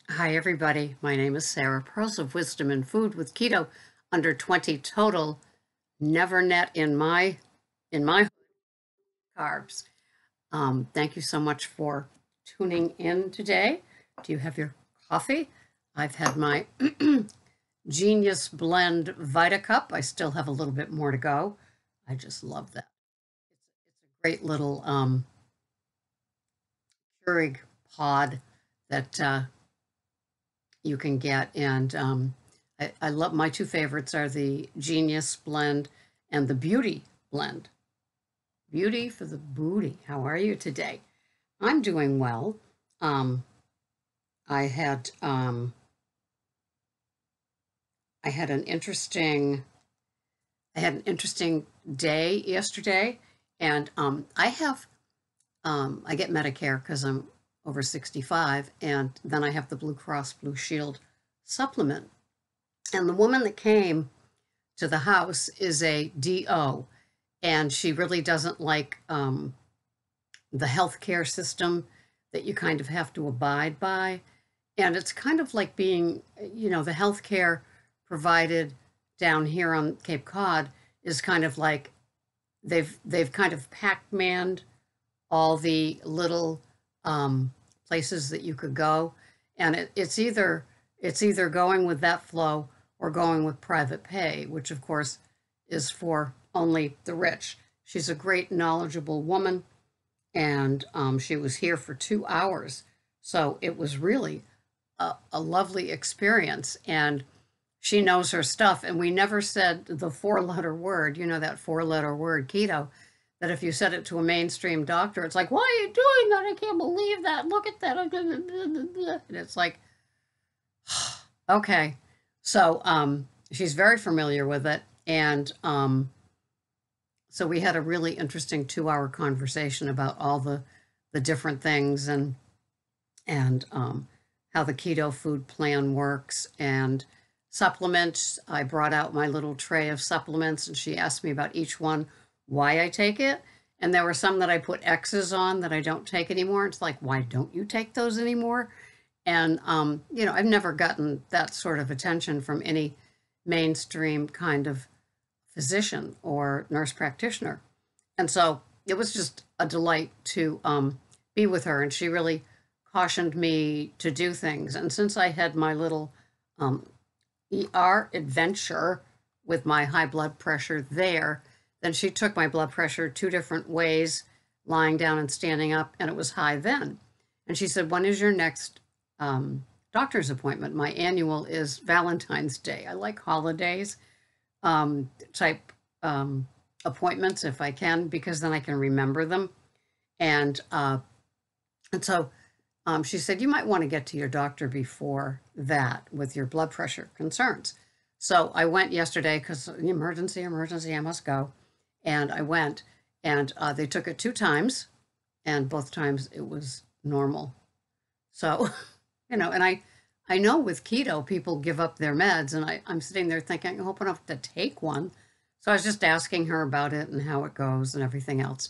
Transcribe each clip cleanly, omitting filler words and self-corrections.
Hi, everybody. My name is Sarah. Pearls of Wisdom in Food with Keto, under 20 total, never net in my carbs. Thank you so much for tuning in today. Do you have your coffee? I've had my Genius Blend Vita Cup. I still have a little bit more to go. I just love that. It's a great little Keurig pod that you can get. And I love my two favorites are the Genius Blend and the Beauty Blend. Beauty for the booty. How are you today? I'm doing well. Um, I had um, I had an interesting day yesterday, and I get Medicare because I'm over 65, and then I have the Blue Cross Blue Shield supplement. And the woman that came to the house is a DO, and she really doesn't like the healthcare system that you kind of have to abide by. And it's kind of like being, the healthcare provided down here on Cape Cod is kind of like they've kind of Pac-Manned all the little places that you could go, and it's either going with that flow or going with private pay, which of course is for only the rich. She's a great, knowledgeable woman, and she was here for 2 hours, so it was really a lovely experience. And she knows her stuff, and we never said the four-letter word, that four-letter word, keto, that if you said it to a mainstream doctor, it's like, why are you doing that? I can't believe that. Look at that. And it's like, okay. So she's very familiar with it. And so we had a really interesting 2 hour conversation about all the different things and how the keto food plan works and supplements. I brought out my little tray of supplements, and she asked me about each one, why I take it. And there were some that I put X's on that I don't take anymore. It's like, why don't you take those anymore? And, I've never gotten that sort of attention from any mainstream kind of physician or nurse practitioner. And so it was just a delight to be with her. And she really cautioned me to do things. And since I had my little ER adventure with my high blood pressure there, then she took my blood pressure two different ways, lying down and standing up, and it was high then. And she said, when is your next doctor's appointment? My annual is Valentine's Day. I like holidays type appointments if I can, because then I can remember them. And so she said, you might want to get to your doctor before that with your blood pressure concerns. So I went yesterday because emergency, I must go. And I went, and they took it 2 times, and both times it was normal. So, and I know with keto, people give up their meds, and I'm sitting there thinking, I hope I don't have to take one. So I was just asking her about it and how it goes and everything else.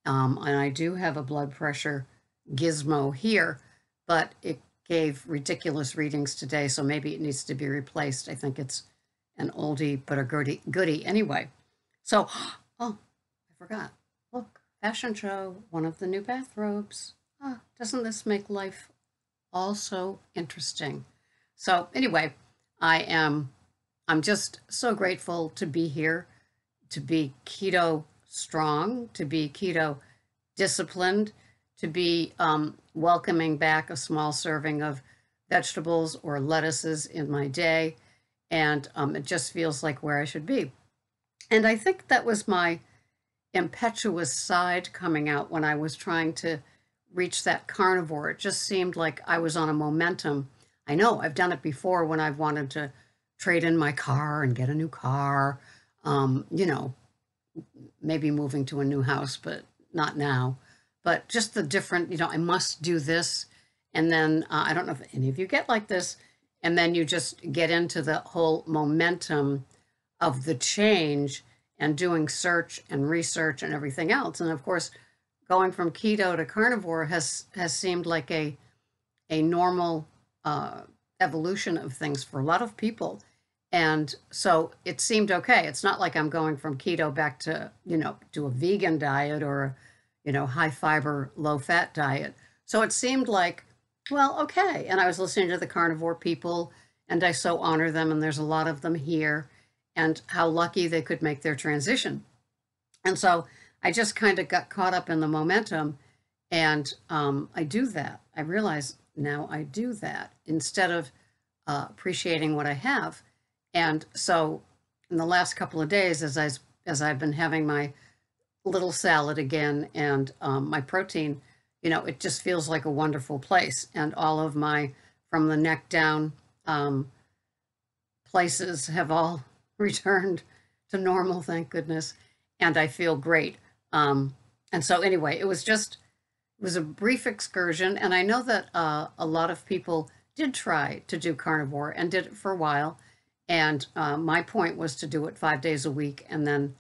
And I do have a blood pressure gizmo here, but it gave ridiculous readings today, so maybe it needs to be replaced. I think it's an oldie but a goodie anyway. So, oh, I forgot. Look, fashion show, one of the new bathrobes. Doesn't this make life all so interesting? So anyway, I'm just so grateful to be here, to be keto strong, to be keto disciplined, to be welcoming back a small serving of vegetables or lettuces in my day. And it just feels like where I should be. And I think that was my impetuous side coming out when I was trying to reach that carnivore. It just seemed like I was on a momentum. I know I've done it before when I've wanted to trade in my car and get a new car, maybe moving to a new house, but not now. But just the different, I must do this. And then I don't know if any of you get like this. And then you just get into the whole momentum of the change and doing search and research and everything else. And of course, going from keto to carnivore has seemed like a normal evolution of things for a lot of people. And so it seemed okay. It's not like I'm going from keto back to, to a vegan diet or a, high fiber, low fat diet. So it seemed like, well, okay. And I was listening to the carnivore people, and I so honor them. And there's a lot of them here, and how lucky they could make their transition. And so I just kind of got caught up in the momentum, and I do that. I realize now I do that instead of appreciating what I have. And so in the last couple of days, as I've been having my little salad again and my protein, it just feels like a wonderful place. And all of my, from the neck down, places have all returned to normal, thank goodness. And I feel great. And so anyway, it was a brief excursion. And I know that a lot of people did try to do carnivore and did it for a while. And my point was to do it 5 days a week and then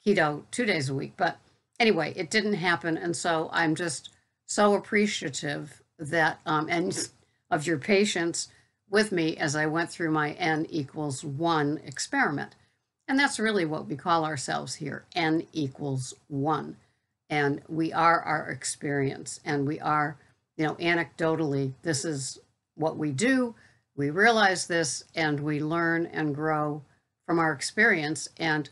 keto 2 days a week. But anyway, it didn't happen. And so I'm just so appreciative that, and of your patience with me as I went through my N=1 experiment. And that's really what we call ourselves here, N=1. And we are our experience. And we are, anecdotally, this is what we do. We realize this, and we learn and grow from our experience. And,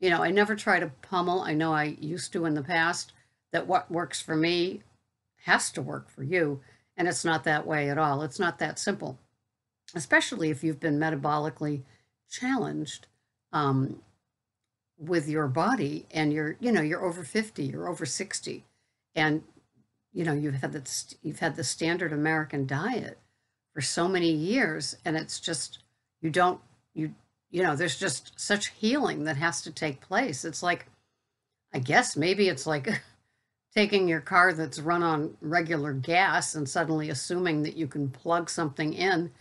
I never try to pummel. I know I used to in the past, that what works for me has to work for you. And it's not that way at all. It's not that simple, especially if you've been metabolically challenged with your body, and you're over 50, you're over 60, and, you've had the standard American diet for so many years, and it's just, there's just such healing that has to take place. It's like, I guess maybe it's like taking your car that's run on regular gas and suddenly assuming that you can plug something in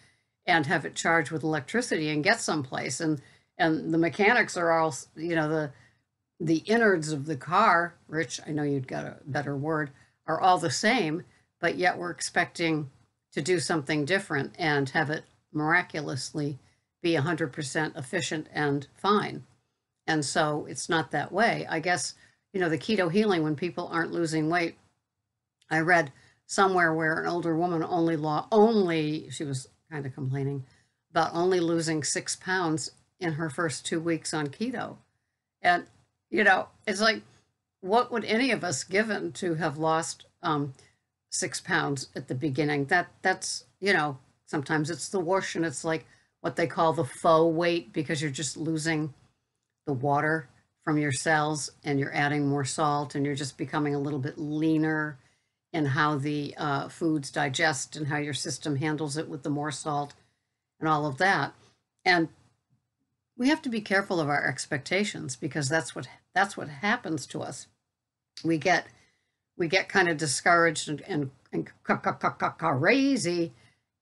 and have it charged with electricity and get someplace. And the mechanics are all, the innards of the car, Rich, I know you'd got a better word, are all the same, but yet we're expecting to do something different and have it miraculously be 100% efficient and fine. And so it's not that way. I guess, the keto healing, when people aren't losing weight, I read somewhere where an older woman she was kind of complaining about only losing 6 pounds in her first 2 weeks on keto. And, it's like, what would any of us given to have lost 6 pounds at the beginning? That's, sometimes it's the whoosh, and it's like what they call the faux weight, because you're just losing the water from your cells and you're adding more salt, and you're just becoming a little bit leaner in how the foods digest and how your system handles it with the more salt and all of that. And we have to be careful of our expectations, because that's what happens to us. We get kind of discouraged and crazy.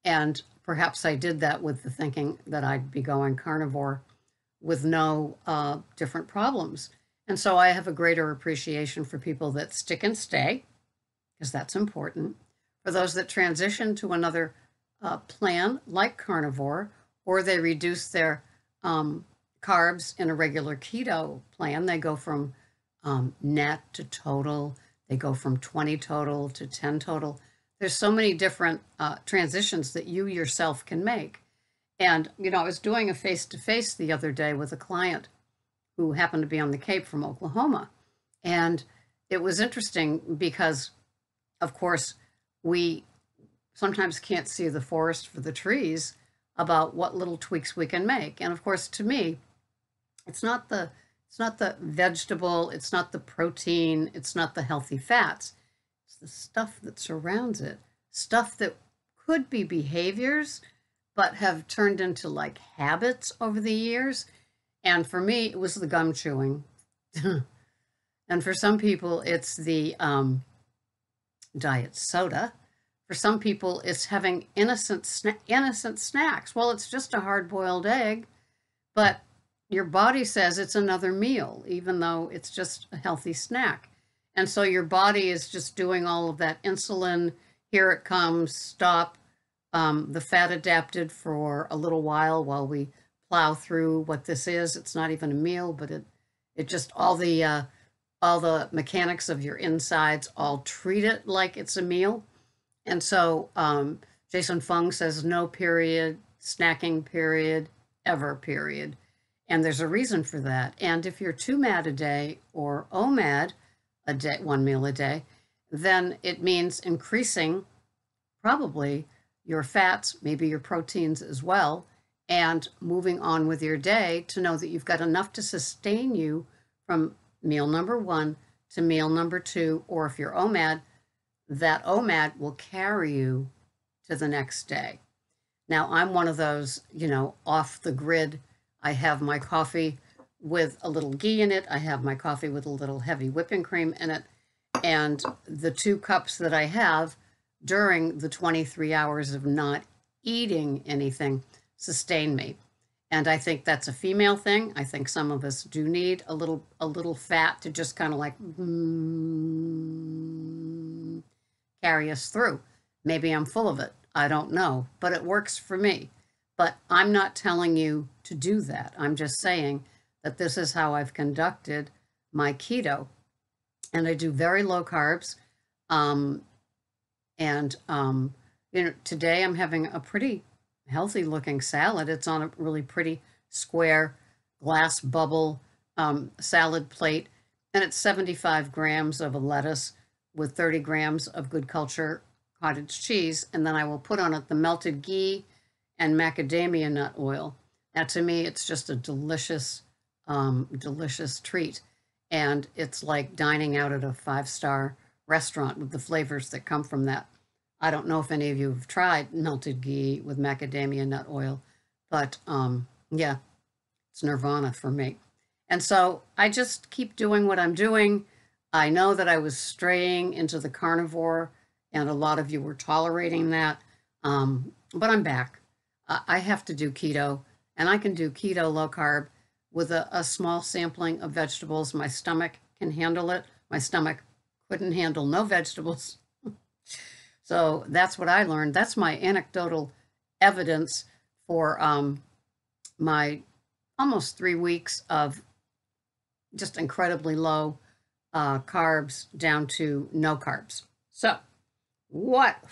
And perhaps I did that with the thinking that I'd be going carnivore with no different problems. And so I have a greater appreciation for people that stick and stay, because that's important. For those that transition to another plan like carnivore, or they reduce their carbs in a regular keto plan, they go from net to total, they go from 20 total to 10 total. There's so many different transitions that you yourself can make. And, I was doing a face-to-face the other day with a client who happened to be on the Cape from Oklahoma. And it was interesting because, of course, we sometimes can't see the forest for the trees about what little tweaks we can make. And of course, to me, it's not the vegetable, it's not the protein, it's not the healthy fats. It's the stuff that surrounds it. Stuff that could be behaviors, but have turned into like habits over the years. And for me, it was the gum chewing. And for some people, it's the diet soda. For some people, it's having innocent snacks. Well, it's just a hard-boiled egg, but your body says it's another meal, even though it's just a healthy snack. And so your body is just doing all of that insulin, here it comes, stop, the fat adapted for a little while we plow through what this is. It's not even a meal, but it just all the mechanics of your insides all treat it like it's a meal. And so Jason Fung says no period, snacking period, ever period. And there's a reason for that. And if you're 2 MAD a day or OMAD a day, 1 meal a day, then it means increasing probably your fats, maybe your proteins as well, and moving on with your day to know that you've got enough to sustain you from meal number 1 to meal number 2, or if you're OMAD, that OMAD will carry you to the next day. Now, I'm one of those, off the grid. I have my coffee with a little ghee in it. I have my coffee with a little heavy whipping cream in it. And the 2 cups that I have during the 23 hours of not eating anything sustain me. And I think that's a female thing. I think some of us do need a little fat to just kind of like carry us through. Maybe I'm full of it. I don't know, but it works for me. But I'm not telling you to do that. I'm just saying that this is how I've conducted my keto. And I do very low carbs. Today I'm having a pretty healthy looking salad. It's on a really pretty square glass bubble salad plate. And it's 75 grams of a lettuce with 30 grams of good culture cottage cheese. And then I will put on it the melted ghee and macadamia nut oil. Now, to me, it's just a delicious, delicious treat. And it's like dining out at a 5-star restaurant with the flavors that come from that. I don't know if any of you have tried melted ghee with macadamia nut oil, but yeah, it's nirvana for me. And so I just keep doing what I'm doing. I know that I was straying into the carnivore, and a lot of you were tolerating that, but I'm back. I have to do keto, and I can do keto low carb with a small sampling of vegetables. My stomach can handle it. My stomach couldn't handle no vegetables. So that's what I learned. That's my anecdotal evidence for my almost 3 weeks of just incredibly low carbs down to no carbs. So what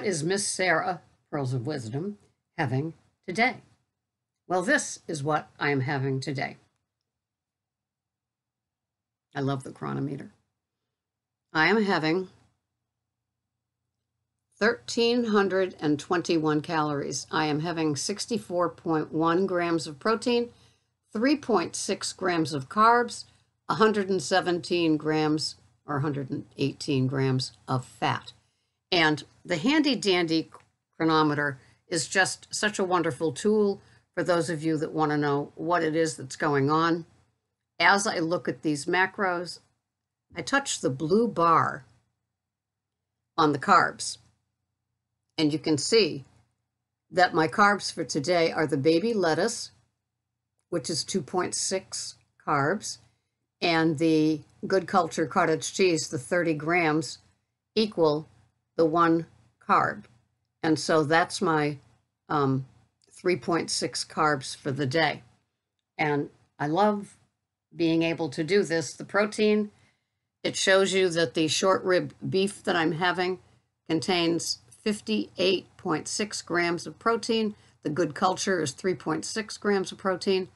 is Miss Sarah, Pearls of Wisdom, having today? Well, this is what I am having today. I love the chronometer. I am having 1,321 calories. I am having 64.1 grams of protein, 3.6 grams of carbs, 117 grams or 118 grams of fat. And the handy dandy chronometer is just such a wonderful tool for those of you that want to know what it is that's going on. As I look at these macros, I touch the blue bar on the carbs. And you can see that my carbs for today are the baby lettuce, which is 2.6 carbs, and the good culture cottage cheese, the 30 grams, equal the 1 carb. And so that's my 3.6 carbs for the day. And I love being able to do this. The protein, it shows you that the short rib beef that I'm having contains 58.6 grams of protein. The good culture is 3.6 grams of protein,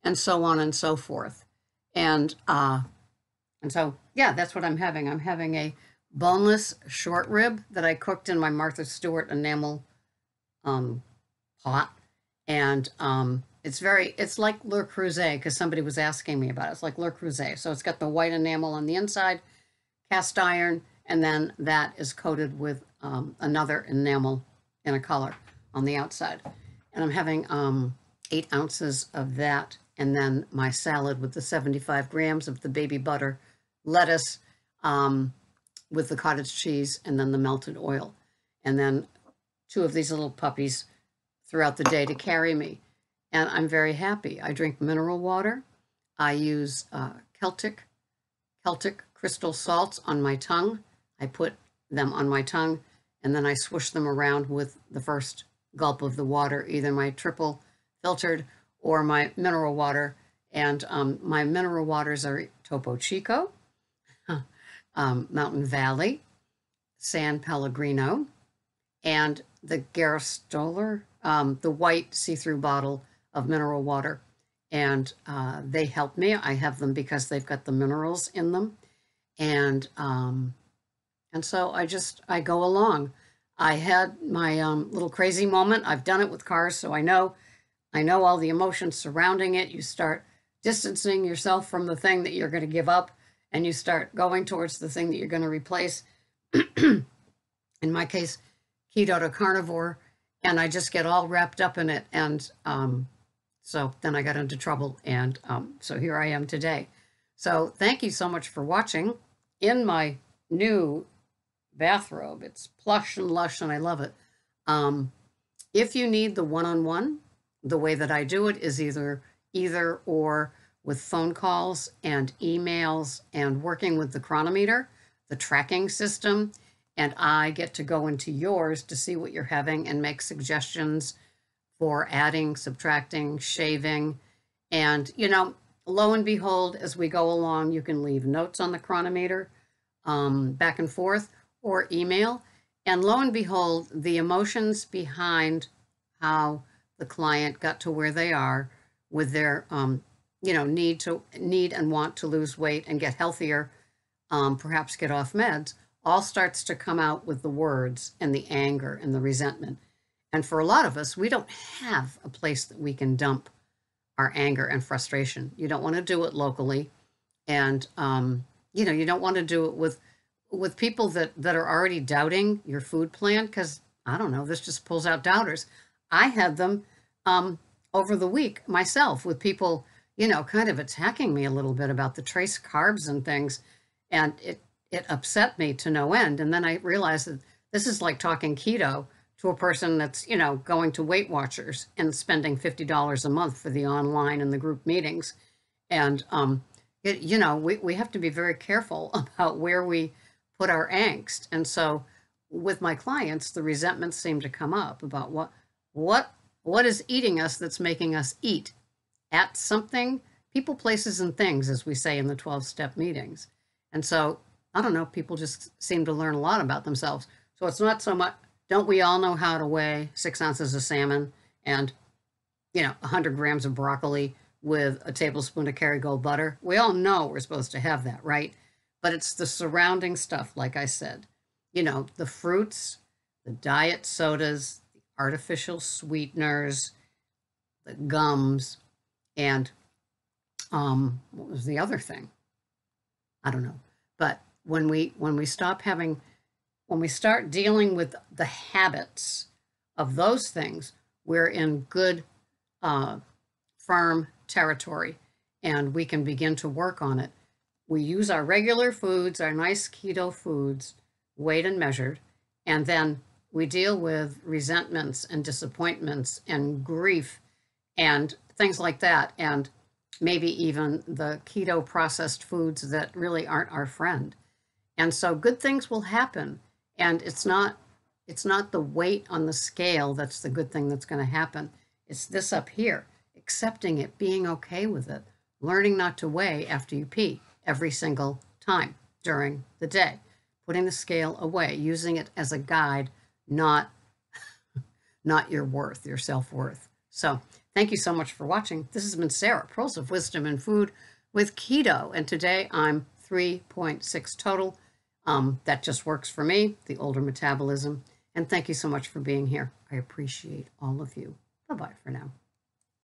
and so on and so forth. And so, yeah, that's what I'm having. I'm having a boneless short rib that I cooked in my Martha Stewart enamel pot. And it's like Le Creuset, because somebody was asking me about it. It's like Le Creuset. So it's got the white enamel on the inside, cast iron, and then that is coated with another enamel in a color on the outside. And I'm having 8 ounces of that, and then my salad with the 75 grams of the baby butter, lettuce with the cottage cheese, and then the melted oil. And then 2 of these little puppies throughout the day to carry me. And I'm very happy. I drink mineral water. I use Celtic crystal salts on my tongue. I put them on my tongue and then I swoosh them around with the first gulp of the water, either my triple filtered or my mineral water. And my mineral waters are Topo Chico, Mountain Valley, San Pellegrino, and the Gerstoller, the white see-through bottle of mineral water. And they help me. I have them because they've got the minerals in them. And so I go along. I had my little crazy moment. I've done it with cars, so I know all the emotions surrounding it. You start distancing yourself from the thing that you're going to give up, and you start going towards the thing that you're going to replace. In my case, keto to carnivore, and I just get all wrapped up in it. And so then I got into trouble, and so here I am today. So thank you so much for watching. In my new bathrobe, it's plush and lush, and I love it. If you need the one-on-one, the way that I do it is either or with phone calls and emails and working with the chronometer, the tracking system, and I get to go into yours to see what you're having and make suggestions for adding, subtracting, shaving. And, lo and behold, as we go along, you can leave notes on the chronometer back and forth or email. And lo and behold, the emotions behind how the client got to where they are with their, need and want to lose weight and get healthier, perhaps get off meds, all starts to come out with the words and the anger and the resentment. And for a lot of us, we don't have a place that we can dump our anger and frustration. You don't want to do it locally. And, you don't want to do it with people that are already doubting your food plan, because, I don't know, this just pulls out doubters. I had them over the week myself with people, kind of attacking me a little bit about the trace carbs and things. And it upset me to no end. And then I realized that this is like talking keto to a person that's, going to Weight Watchers and spending $50 a month for the online and the group meetings. And, we have to be very careful about where we put our angst. And so with my clients, the resentments seem to come up about what is eating us that's making us eat at something, people, places, and things, as we say in the 12-step meetings. And so, I don't know, people just seem to learn a lot about themselves. So it's not so much, don't we all know how to weigh 6 ounces of salmon and, 100 grams of broccoli with a tablespoon of Kerrygold butter? We all know we're supposed to have that, right? But it's the surrounding stuff, like I said. The fruits, the diet sodas, the artificial sweeteners, the gums, and what was the other thing? I don't know. But when we start dealing with the habits of those things, we're in good, firm territory, and we can begin to work on it. We use our regular foods, our nice keto foods, weighed and measured, and then we deal with resentments and disappointments and grief and things like that, and maybe even the keto processed foods that really aren't our friend. And so good things will happen. And it's not the weight on the scale that's the good thing that's going to happen. It's this up here, accepting it, being okay with it, learning not to weigh after you pee every single time during the day, putting the scale away, using it as a guide, not your worth, your self-worth. So thank you so much for watching. This has been Sarah, Pearls of Wisdom in Food with Keto. And today I'm 3.6 total. That just works for me, the older metabolism. And thank you so much for being here. I appreciate all of you. Bye-bye for now.